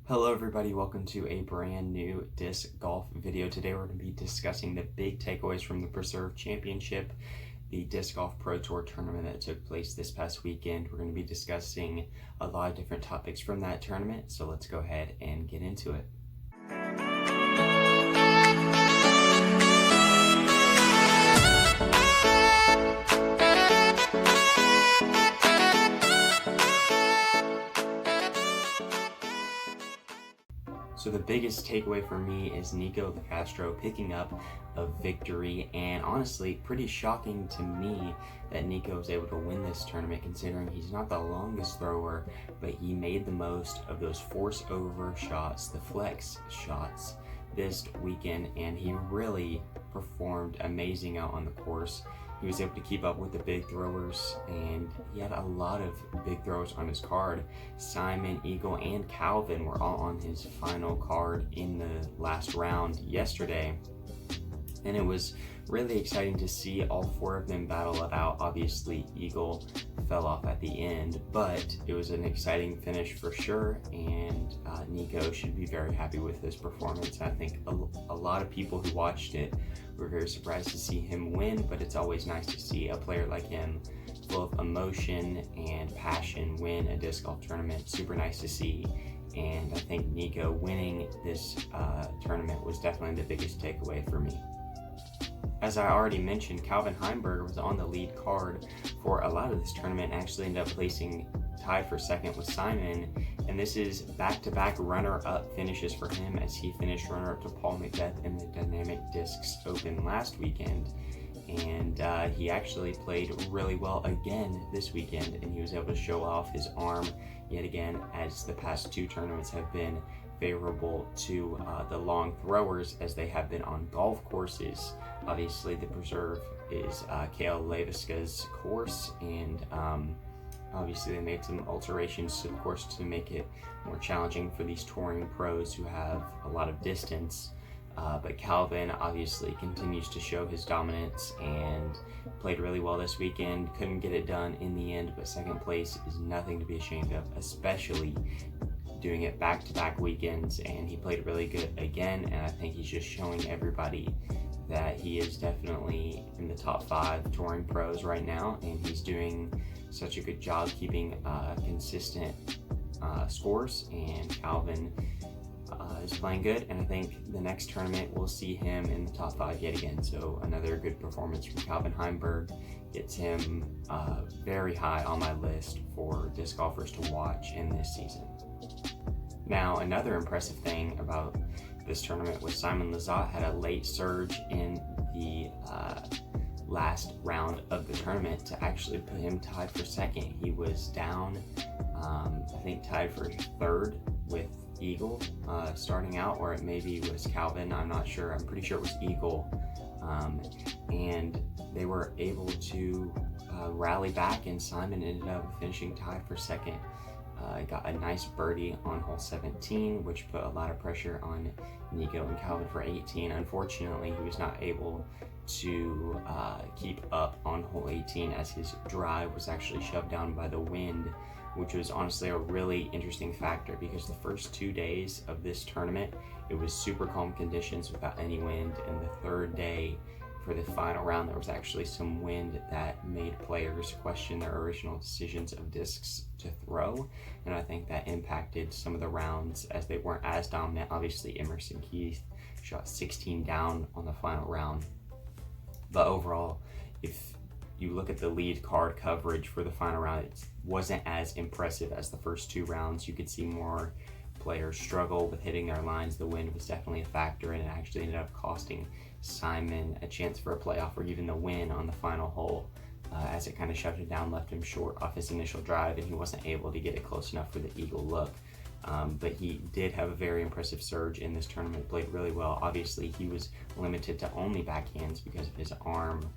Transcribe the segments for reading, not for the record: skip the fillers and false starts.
Hello everybody, welcome to a brand new disc golf video. Today we're going to be discussing the big takeaways from the Preserve Championship, the Disc Golf Pro Tour tournament that took place this past weekend. We're going to be discussing a lot of different topics from that tournament, so let's go ahead and get into it. So the biggest takeaway for me is Nico Castro picking up a victory, and honestly, pretty shocking to me that Nico was able to win this tournament considering he's not the longest thrower, but he made the most of those force over shots, the flex shots this weekend, and he really performed amazing out on the course. He was able to keep up with the big throwers, and he had a lot of big throwers on his card. Simon, Eagle, and Calvin were all on his final card in the last round yesterday. And it was really exciting to see all four of them battle it out. Obviously, Eagle fell off at the end, but it was an exciting finish for sure, and Nico should be very happy with his performance. I think a lot of people who watched it were very surprised to see him win, but it's always nice to see a player like him full of emotion and passion win a disc golf tournament. Super nice to see, and I think Nico winning this tournament was definitely the biggest takeaway for me. As I already mentioned, Calvin Heimberger was on the lead card for a lot of this tournament, actually ended up placing tied for second with Simon, and this is back-to-back runner-up finishes for him as he finished runner-up to Paul McBeth in the Dynamic Discs Open last weekend. And he actually played really well again this weekend, and he was able to show off his arm yet again, as the past two tournaments have been favorable to the long throwers as they have been on golf courses. Obviously, the Preserve is Kale Leviska's course, and obviously they made some alterations to the course to make it more challenging for these touring pros who have a lot of distance. But Calvin obviously continues to show his dominance and played really well this weekend. Couldn't get it done in the end, but second place is nothing to be ashamed of, especially doing it back-to-back weekends, and he played really good again, and I think he's just showing everybody that he is definitely in the top 5 touring pros right now, and he's doing such a good job keeping consistent scores, and Calvin is playing good, and I think the next tournament we'll see him in the top 5 yet again. So another good performance from Calvin Heimberg gets him very high on my list for disc golfers to watch in this season. Now, another impressive thing about this tournament was Simon Lizotte had a late surge in the last round of the tournament to actually put him tied for second. He was down, I think tied for third with Eagle starting out, or it maybe was Calvin, I'm not sure. I'm pretty sure it was Eagle, and they were able to rally back, and Simon ended up finishing tied for second. Got a nice birdie on hole 17, which put a lot of pressure on Nico and Calvin for 18. Unfortunately, he was not able to keep up on hole 18 as his drive was actually shoved down by the wind, which was honestly a really interesting factor because the first 2 days of this tournament, it was super calm conditions without any wind, and the third day for the final round, there was actually some wind that made players question their original decisions of discs to throw, and I think that impacted some of the rounds as they weren't as dominant. Obviously, Emerson Keith shot 16 down on the final round, but overall, if you look at the lead card coverage for the final round, it wasn't as impressive as the first 2 rounds. You could see more players struggle with hitting their lines. The wind was definitely a factor, and it actually ended up costing Simon a chance for a playoff or even the win on the final hole, as it kind of shoved him down, left him short off his initial drive, and he wasn't able to get it close enough for the eagle look. But he did have a very impressive surge in this tournament, played really well. Obviously, he was limited to only backhands because of his arm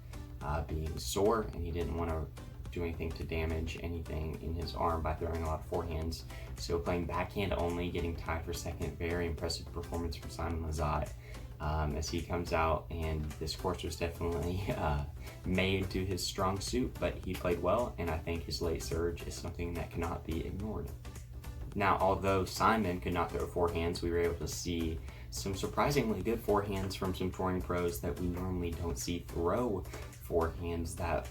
being sore, and he didn't want to do anything to damage anything in his arm by throwing a lot of forehands. So playing backhand only, getting tied for second, very impressive performance from Simon Lizotte as he comes out, and this course was definitely made to his strong suit, but he played well, and I think his late surge is something that cannot be ignored. Now, although Simon could not throw forehands, we were able to see some surprisingly good forehands from some touring pros that we normally don't see throw forehands that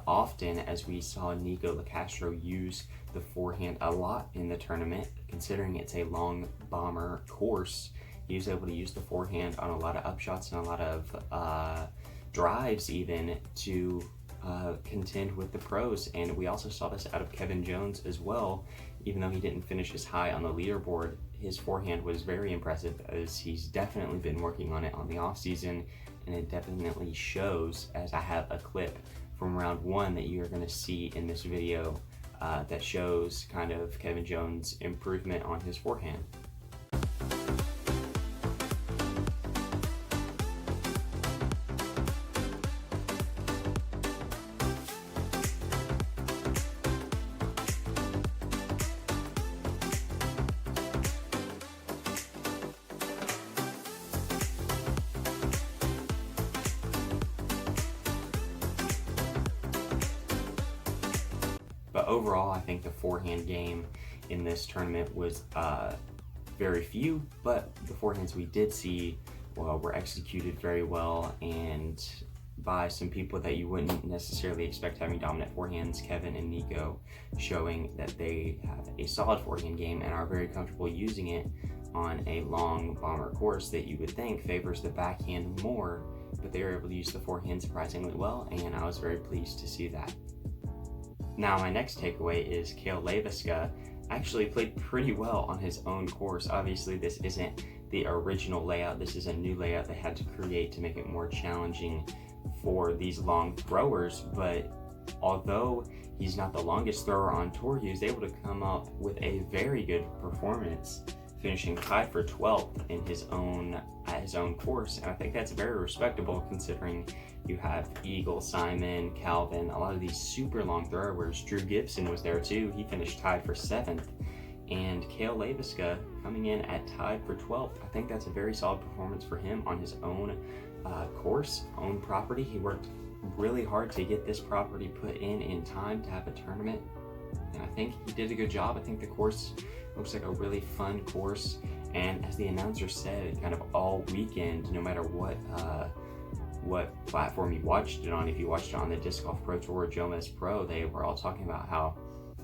often, as we saw Nico Locastro use the forehand a lot in the tournament. Considering it's a long bomber course, he was able to use the forehand on a lot of upshots and a lot of drives even to contend with the pros. And we also saw this out of Kevin Jones as well. Even though he didn't finish as high on the leaderboard, his forehand was very impressive, as he's definitely been working on it on the off season, and it definitely shows, as I have a clip from round 1 that you're going to see in this video that shows kind of Kevin Jones' improvement on his forehand. But overall, I think the forehand game in this tournament was very few, but the forehands we did see were executed very well, and by some people that you wouldn't necessarily expect having dominant forehands, Kevin and Nico, showing that they have a solid forehand game and are very comfortable using it on a long bomber course that you would think favors the backhand more, but they were able to use the forehand surprisingly well, and I was very pleased to see that. Now, my next takeaway is Kale Leviska actually played pretty well on his own course. Obviously, this isn't the original layout. This is a new layout they had to create to make it more challenging for these long throwers. But although he's not the longest thrower on tour, he was able to come up with a very good performance, finishing tied for 12th in at his own course. And I think that's very respectable, considering you have Eagle, Simon, Calvin, a lot of these super long throwers. Drew Gibson was there too. He finished tied for 7th. And Kale Leviska coming in at tied for 12th. I think that's a very solid performance for him on his own course, own property. He worked really hard to get this property put in time to have a tournament. And I think he did a good job. I think the course looks like a really fun course. And as the announcer said, kind of all weekend, no matter what platform you watched it on, if you watched it on the Disc Golf Pro Tour or Jomez Pro, they were all talking about how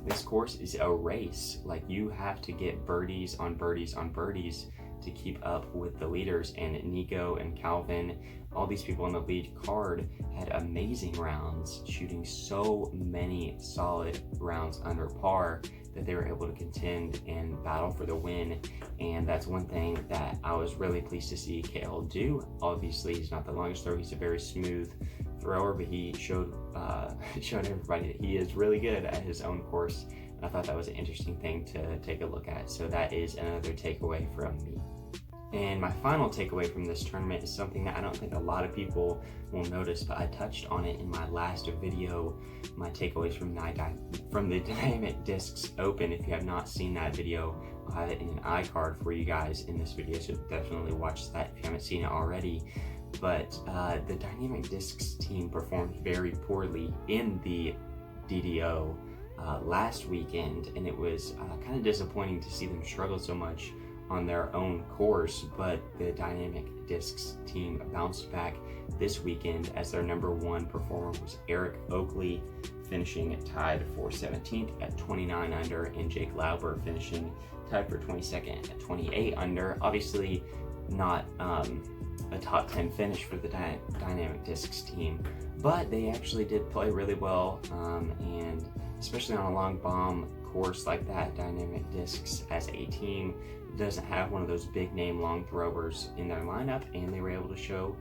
this course is a race. Like, you have to get birdies on birdies on birdies to keep up with the leaders. And Nico and Calvin, all these people on the lead card, had amazing rounds, shooting so many solid rounds under par that they were able to contend and battle for the win. And that's one thing that I was really pleased to see Kale do. Obviously, he's not the longest thrower. He's a very smooth thrower, but he showed everybody that he is really good at his own course. And I thought that was an interesting thing to take a look at. So that is another takeaway from me. And my final takeaway from this tournament is something that I don't think a lot of people will notice, but I touched on it in my last video, my takeaways from the Dynamic Discs Open. If you have not seen that video, I'll have it in an iCard for you guys in this video, so definitely watch that if you haven't seen it already. But the Dynamic Discs team performed very poorly in the DDO last weekend, and it was kind of disappointing to see them struggle so much on their own course. But the Dynamic Discs team bounced back this weekend, as their number 1 performer was Eric Oakley, finishing tied for 17th at 29 under, and Jake Lauber finishing tied for 22nd at 28 under. Obviously not a top 10 finish for the Dynamic Discs team, but they actually did play really well, and especially on a long bomb course like that, Dynamic Discs as a team doesn't have one of those big name long throwers in their lineup, and they were able to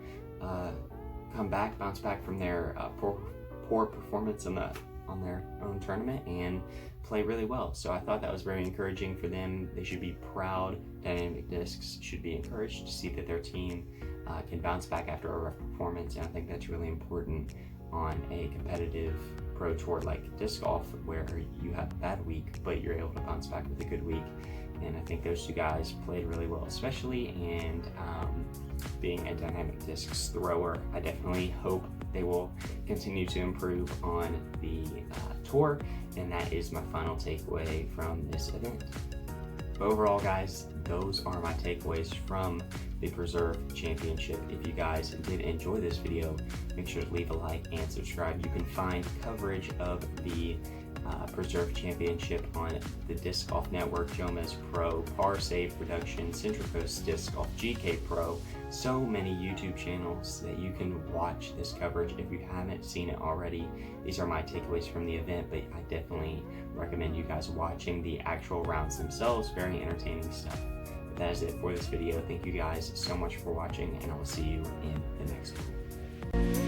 bounce back from their poor performance on their own tournament and play really well. So I thought that was very encouraging for them. They should be proud. Dynamic Discs should be encouraged to see that their team can bounce back after a rough performance, and I think that's really important on a competitive pro tour like disc golf, where you have a bad week but you're able to bounce back with a good week. And I think those two guys played really well, especially, and being a Dynamic Discs thrower, I definitely hope they will continue to improve on the tour. And that is my final takeaway from this event. But overall, guys, those are my takeaways from the Preserve Championship. If you guys did enjoy this video, make sure to leave a like and subscribe. You can find coverage of the Preserve Championship on the Disc Golf Network, Jomez Pro, Par Save Production, Central Coast Disc Golf, GK Pro. So many YouTube channels that you can watch this coverage if you haven't seen it already. These are my takeaways from the event, but I definitely recommend you guys watching the actual rounds themselves. Very entertaining stuff. But that is it for this video. Thank you guys so much for watching, and I will see you in the next one.